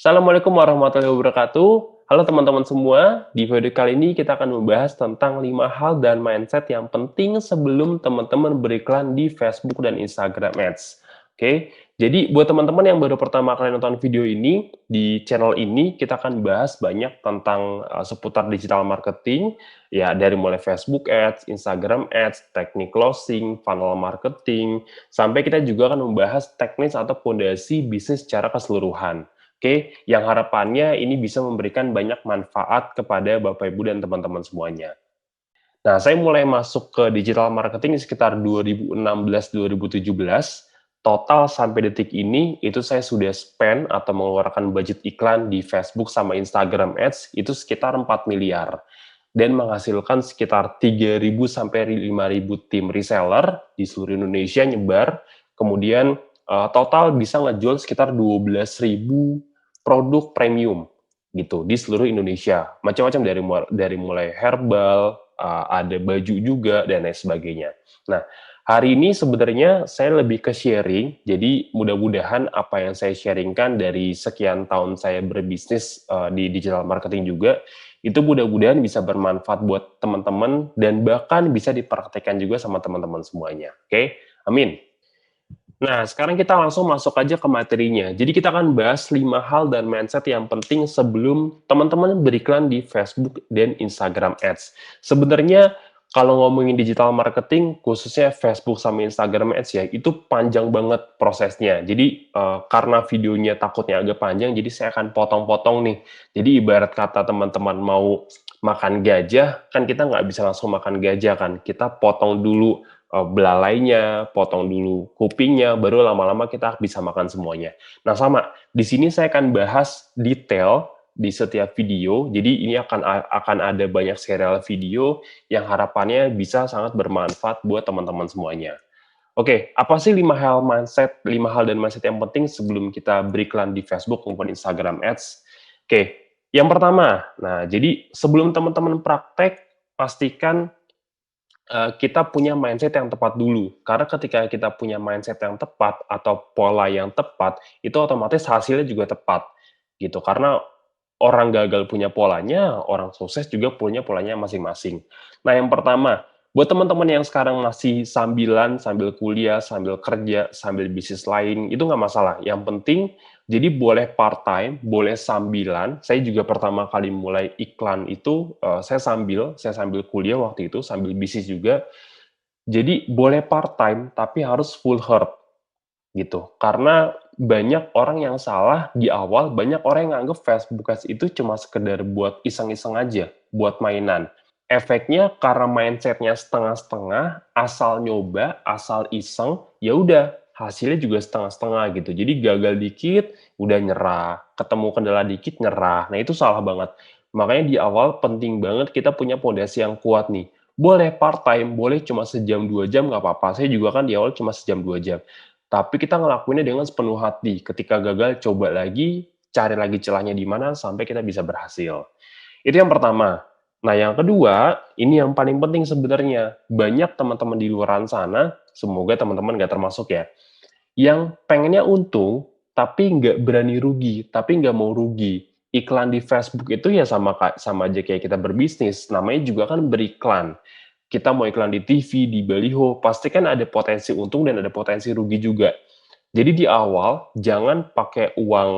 Assalamualaikum warahmatullahi wabarakatuh. Halo teman-teman semua, di video kali ini kita akan membahas tentang 5 hal dan mindset yang penting sebelum teman-teman beriklan di Facebook dan Instagram Ads. Oke, jadi buat teman-teman yang baru pertama kali nonton video ini, di channel ini kita akan bahas banyak tentang seputar digital marketing, ya dari mulai Facebook Ads, Instagram Ads, teknik closing, funnel marketing, sampai kita juga akan membahas teknis atau fondasi bisnis secara keseluruhan. Oke, yang harapannya ini bisa memberikan banyak manfaat kepada Bapak Ibu dan teman-teman semuanya. Nah, saya mulai masuk ke digital marketing sekitar 2016-2017. Total sampai detik ini, itu saya sudah spend atau mengeluarkan budget iklan di Facebook sama Instagram Ads itu sekitar 4 miliar. Dan menghasilkan sekitar 3.000 sampai 5.000 tim reseller di seluruh Indonesia nyebar. Kemudian total bisa ngejual sekitar 12.000 produk premium gitu di seluruh Indonesia. Macam-macam dari mulai herbal, ada baju juga dan lain sebagainya. Nah, hari ini sebenarnya saya lebih ke sharing, jadi mudah-mudahan apa yang saya sharingkan dari sekian tahun saya berbisnis di digital marketing juga, itu mudah-mudahan bisa bermanfaat buat teman-teman dan bahkan bisa dipraktekkan juga sama teman-teman semuanya. Oke, amin. Nah, sekarang kita langsung masuk aja ke materinya. Jadi kita akan bahas 5 hal dan mindset yang penting sebelum teman-teman beriklan di Facebook dan Instagram Ads. Sebenarnya kalau ngomongin digital marketing, khususnya Facebook sama Instagram Ads ya, itu panjang banget prosesnya. Jadi karena videonya takutnya agak panjang, jadi saya akan potong-potong nih. Jadi ibarat kata teman-teman mau makan gajah, kan kita nggak bisa langsung makan gajah kan. Kita potong dulu belalainya, potong dulu kupingnya, baru lama-lama kita bisa makan semuanya. Nah, sama, di sini saya akan bahas detail di setiap video, jadi ini akan ada banyak serial video yang harapannya bisa sangat bermanfaat buat teman-teman semuanya. Oke, apa sih 5 hal dan mindset yang penting sebelum kita beriklan di Facebook maupun Instagram Ads? Oke, yang pertama, nah jadi sebelum teman-teman praktek, pastikan kita punya mindset yang tepat dulu. Karena ketika kita punya mindset yang tepat atau pola yang tepat, itu otomatis hasilnya juga tepat, gitu. Karena orang gagal punya polanya, orang sukses juga punya polanya masing-masing. Nah, yang pertama, buat teman-teman yang sekarang masih sambilan, sambil kuliah, sambil kerja, sambil bisnis lain, itu nggak masalah. Yang penting, jadi boleh part-time, boleh sambilan. Saya juga pertama kali mulai iklan itu, saya sambil kuliah waktu itu, sambil bisnis juga. Jadi boleh part-time, tapi harus full heart gitu. Karena banyak orang yang salah di awal, banyak orang yang nganggep Facebook Ads itu cuma sekedar buat iseng-iseng aja, buat mainan. Efeknya karena mindsetnya setengah-setengah, asal nyoba, asal iseng, ya udah hasilnya juga setengah-setengah gitu. Jadi gagal dikit, udah nyerah, ketemu kendala dikit, nyerah. Nah itu salah banget. Makanya di awal penting banget kita punya pondasi yang kuat nih. Boleh part-time, boleh cuma sejam 2 jam nggak apa-apa. Saya juga kan di awal cuma sejam 2 jam. Tapi kita ngelakuinnya dengan sepenuh hati. Ketika gagal, coba lagi, cari lagi celahnya di mana sampai kita bisa berhasil. Itu yang pertama. Nah, yang kedua, ini yang paling penting sebenarnya. Banyak teman-teman di luaran sana, semoga teman-teman nggak termasuk ya, yang pengennya untung, tapi nggak berani rugi, tapi nggak mau rugi. Iklan di Facebook itu ya sama aja kayak kita berbisnis, namanya juga kan beriklan. Kita mau iklan di TV, di baliho, pasti kan ada potensi untung dan ada potensi rugi juga. Jadi di awal jangan pakai uang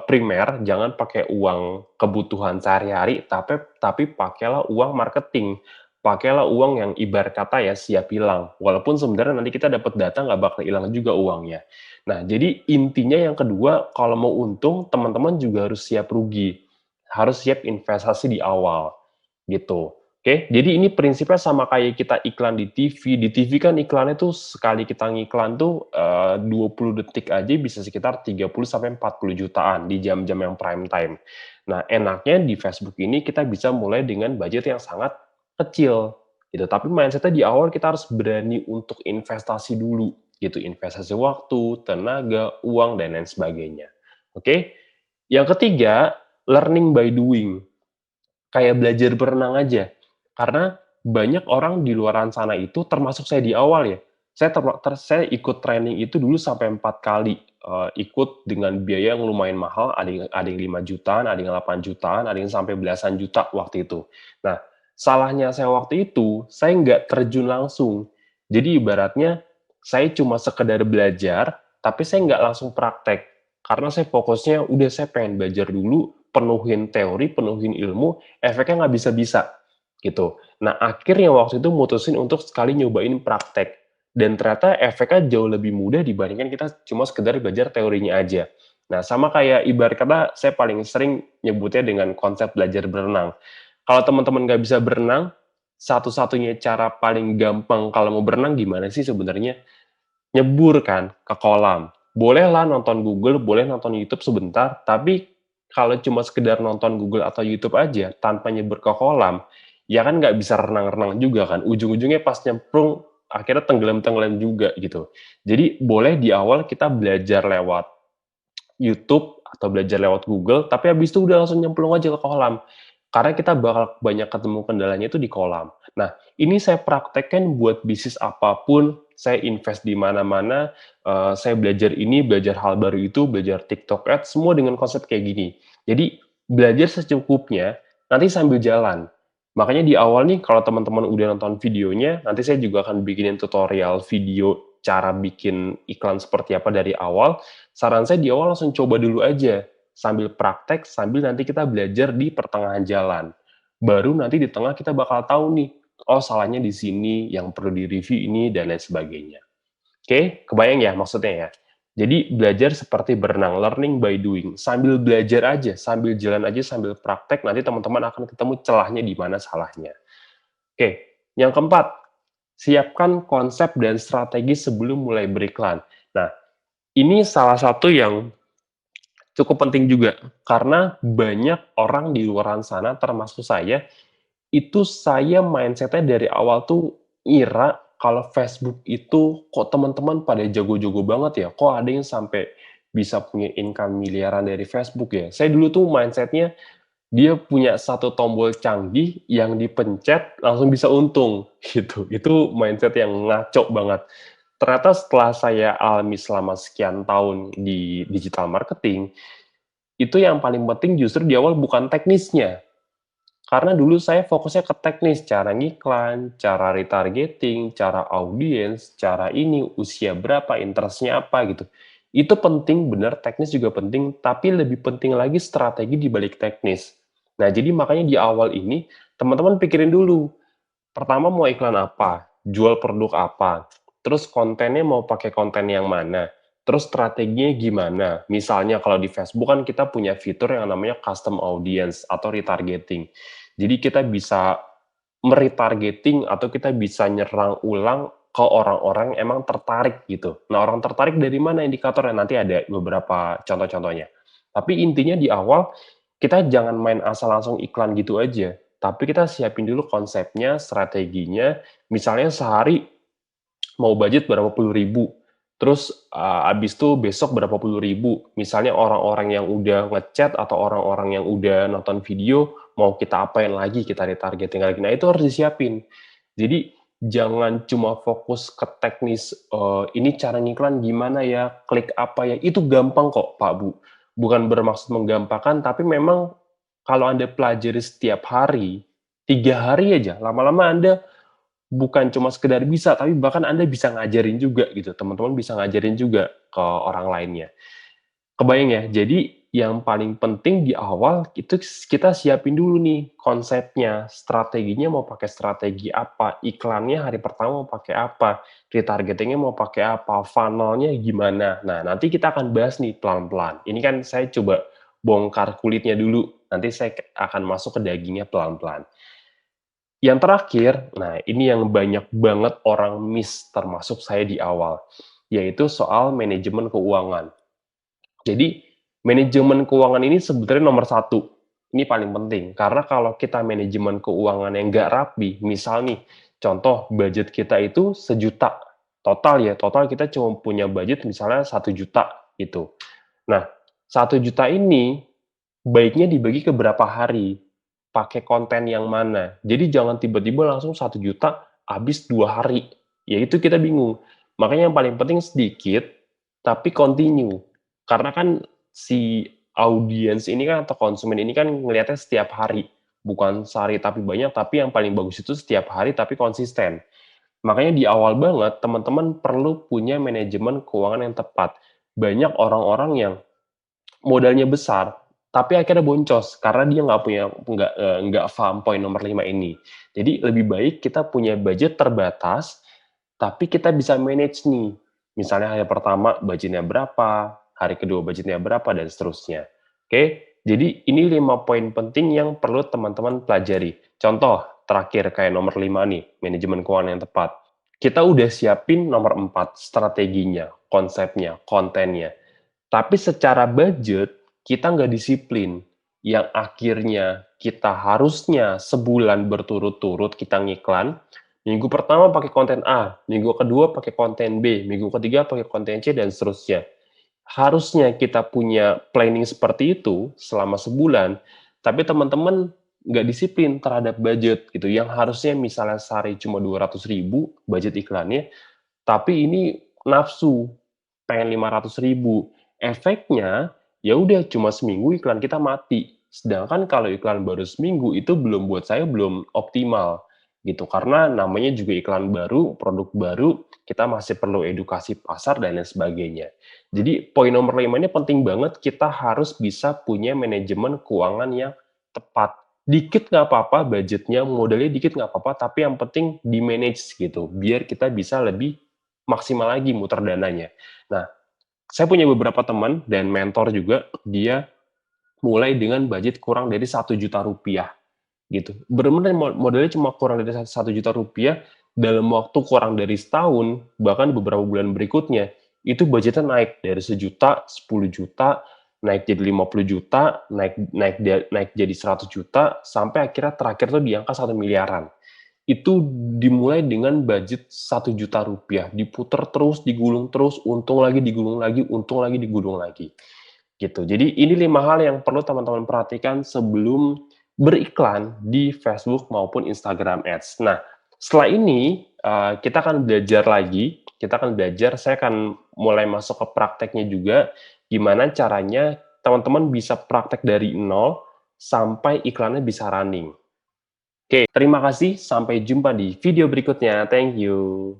primer, jangan pakai uang kebutuhan sehari-hari, tapi pakailah uang marketing. Pakailah uang yang ibarat kata ya siap hilang. Walaupun sebenarnya nanti kita dapat data nggak bakal hilang juga uangnya. Nah, jadi intinya yang kedua, kalau mau untung, teman-teman juga harus siap rugi. Harus siap investasi di awal, gitu. Oke, jadi ini prinsipnya sama kayak kita iklan di TV. Di TV kan iklannya tuh sekali kita ngiklan tuh 20 detik aja bisa sekitar 30 sampai 40 jutaan di jam-jam yang prime time. Nah, enaknya di Facebook ini kita bisa mulai dengan budget yang sangat kecil gitu. Tapi mindsetnya di awal kita harus berani untuk investasi dulu gitu, investasi waktu, tenaga, uang dan lain sebagainya. Oke. Yang ketiga, learning by doing. Kayak belajar berenang aja. Karena banyak orang di luaran sana itu, termasuk saya di awal ya, saya ikut training itu dulu sampai 4 kali. ikut dengan biaya yang lumayan mahal, ada yang 5 jutaan, ada yang 8 jutaan, ada yang sampai belasan juta waktu itu. Nah, salahnya saya waktu itu, saya nggak terjun langsung. Jadi ibaratnya saya cuma sekedar belajar, tapi saya nggak langsung praktek. Karena saya fokusnya, udah saya pengen belajar dulu, penuhin teori, penuhin ilmu, efeknya nggak bisa-bisa, gitu. Nah, akhirnya waktu itu mutusin untuk sekali nyobain praktek. Dan ternyata efeknya jauh lebih mudah dibandingkan kita cuma sekedar belajar teorinya aja. Nah, sama kayak ibarat kata saya paling sering nyebutnya dengan konsep belajar berenang. Kalau teman-teman nggak bisa berenang, satu-satunya cara paling gampang kalau mau berenang gimana sih sebenarnya? Nyebur kan ke kolam. Bolehlah nonton Google, boleh nonton YouTube sebentar, tapi kalau cuma sekedar nonton Google atau YouTube aja tanpa nyebur ke kolam, ya kan nggak bisa renang-renang juga kan. Ujung-ujungnya pas nyemplung akhirnya tenggelam-tenggelam juga gitu. Jadi boleh di awal kita belajar lewat YouTube atau belajar lewat Google, tapi habis itu udah langsung nyemplung aja ke kolam. Karena kita bakal banyak ketemu kendalanya itu di kolam. Nah, ini saya praktekkan buat bisnis apapun, saya invest di mana-mana, saya belajar ini, belajar hal baru itu, belajar TikTok Ads, semua dengan konsep kayak gini. Jadi, belajar secukupnya, nanti sambil jalan. Makanya di awal nih, kalau teman-teman udah nonton videonya, nanti saya juga akan bikinin tutorial video cara bikin iklan seperti apa dari awal. Saran saya di awal langsung coba dulu aja, sambil praktek, sambil nanti kita belajar di pertengahan jalan. Baru nanti di tengah kita bakal tahu nih, oh salahnya di sini, yang perlu direview ini, dan lain sebagainya. Oke, kebayang ya maksudnya ya? Jadi belajar seperti berenang, learning by doing. Sambil belajar aja, sambil jalan aja, sambil praktek, nanti teman-teman akan ketemu celahnya di mana salahnya. Oke, yang keempat, siapkan konsep dan strategi sebelum mulai beriklan. Nah, ini salah satu yang cukup penting juga, karena banyak orang di luaran sana, termasuk saya, itu saya mindset-nya dari awal tuh ngira kalau Facebook itu kok teman-teman pada jago-jago banget ya, kok ada yang sampai bisa punya income miliaran dari Facebook ya. Saya dulu tuh mindset-nya dia punya satu tombol canggih yang dipencet langsung bisa untung gitu. Itu mindset yang ngaco banget. Ternyata setelah saya alami selama sekian tahun di digital marketing, itu yang paling penting justru di awal bukan teknisnya. Karena dulu saya fokusnya ke teknis, cara ngiklan, cara retargeting, cara audiens, cara ini, usia berapa, interest-nya apa gitu. Itu penting, benar, teknis juga penting, tapi lebih penting lagi strategi di balik teknis. Nah, jadi makanya di awal ini, teman-teman pikirin dulu, pertama mau iklan apa, jual produk apa, terus kontennya mau pakai konten yang mana, terus strateginya gimana. Misalnya kalau di Facebook kan kita punya fitur yang namanya custom audience atau retargeting. Jadi kita bisa meretargeting atau kita bisa nyerang ulang ke orang-orang yang emang tertarik gitu. Nah, orang tertarik dari mana indikatornya? Nanti ada beberapa contoh-contohnya. Tapi intinya di awal, kita jangan main asal langsung iklan gitu aja. Tapi kita siapin dulu konsepnya, strateginya. Misalnya sehari mau budget berapa puluh ribu, terus abis itu besok berapa puluh ribu. Misalnya orang-orang yang udah ngechat atau orang-orang yang udah nonton video, mau kita apain lagi, kita retargeting lagi. Nah, itu harus disiapin. Jadi jangan cuma fokus ke teknis, ini cara ngiklan gimana ya, klik apa ya, itu gampang kok Pak Bu. Bukan bermaksud menggampangkan, tapi memang kalau Anda pelajari setiap hari, 3 hari aja, lama-lama Anda bukan cuma sekedar bisa, tapi bahkan Anda bisa ngajarin juga gitu, teman-teman bisa ngajarin juga ke orang lainnya. Kebayang ya? Jadi yang paling penting di awal itu kita siapin dulu nih konsepnya, strateginya mau pakai strategi apa, iklannya hari pertama mau pakai apa, retargeting-nya mau pakai apa, funnel-nya gimana. Nah, nanti kita akan bahas nih pelan-pelan. Ini kan saya coba bongkar kulitnya dulu, nanti saya akan masuk ke dagingnya pelan-pelan. Yang terakhir, nah ini yang banyak banget orang miss, termasuk saya di awal, yaitu soal manajemen keuangan. Jadi, manajemen keuangan ini sebenarnya nomor satu. Ini paling penting, karena kalau kita manajemen keuangan yang nggak rapi, misal nih, contoh budget kita itu 1 juta, total kita cuma punya budget misalnya 1 juta gitu. Nah, 1 juta ini baiknya dibagi ke berapa hari, pakai konten yang mana. Jadi jangan tiba-tiba langsung 1 juta habis 2 hari, ya itu kita bingung. Makanya yang paling penting sedikit, tapi continue. Karena kan si audiens ini kan atau konsumen ini kan ngelihatnya setiap hari, bukan sehari tapi banyak, tapi yang paling bagus itu setiap hari tapi konsisten. Makanya di awal banget teman-teman perlu punya manajemen keuangan yang tepat. Banyak orang-orang yang modalnya besar, tapi akhirnya boncos karena dia nggak paham poin nomor 5 ini. Jadi lebih baik kita punya budget terbatas, tapi kita bisa manage nih. Misalnya hari pertama budgetnya berapa, hari kedua budgetnya berapa, dan seterusnya. Oke, jadi ini 5 poin penting yang perlu teman-teman pelajari. Contoh, terakhir kayak nomor 5 nih, manajemen keuangan yang tepat. Kita udah siapin nomor 4, strateginya, konsepnya, kontennya. Tapi secara budget, kita nggak disiplin. Yang akhirnya kita harusnya sebulan berturut-turut kita ngiklan, minggu pertama pakai konten A, minggu kedua pakai konten B, minggu ketiga pakai konten C, dan seterusnya. Harusnya kita punya planning seperti itu selama sebulan, tapi teman-teman nggak disiplin terhadap budget gitu. Yang harusnya misalnya sehari cuma 200.000 budget iklannya, tapi ini nafsu, pengen 500.000. Efeknya, ya udah cuma seminggu iklan kita mati. Sedangkan kalau iklan baru seminggu itu buat saya belum optimal gitu. Karena namanya juga iklan baru, produk baru, kita masih perlu edukasi pasar dan lain sebagainya. Jadi poin nomor 5 ini penting banget, kita harus bisa punya manajemen keuangan yang tepat. Dikit nggak apa-apa budgetnya, modalnya dikit nggak apa-apa, tapi yang penting di-manage gitu, biar kita bisa lebih maksimal lagi muter dananya. Nah, saya punya beberapa teman dan mentor juga, dia mulai dengan budget kurang dari Rp1.000.000 gitu. Bener-bener modalnya cuma kurang dari Rp1.000.000, dalam waktu kurang dari setahun, bahkan beberapa bulan berikutnya, itu budgetnya naik dari 1 juta, 10 juta, naik jadi 50 juta, naik jadi 100 juta, sampai akhirnya terakhir tuh di angka 1 miliaran. Itu dimulai dengan budget Rp1.000.000, diputer terus, digulung terus, untung lagi, digulung lagi, untung lagi, digulung lagi. Gitu. Jadi ini 5 hal yang perlu teman-teman perhatikan sebelum beriklan di Facebook maupun Instagram Ads. Nah, setelah ini kita akan belajar lagi, saya akan mulai masuk ke prakteknya juga, gimana caranya teman-teman bisa praktek dari nol sampai iklannya bisa running. Oke, terima kasih, sampai jumpa di video berikutnya. Thank you.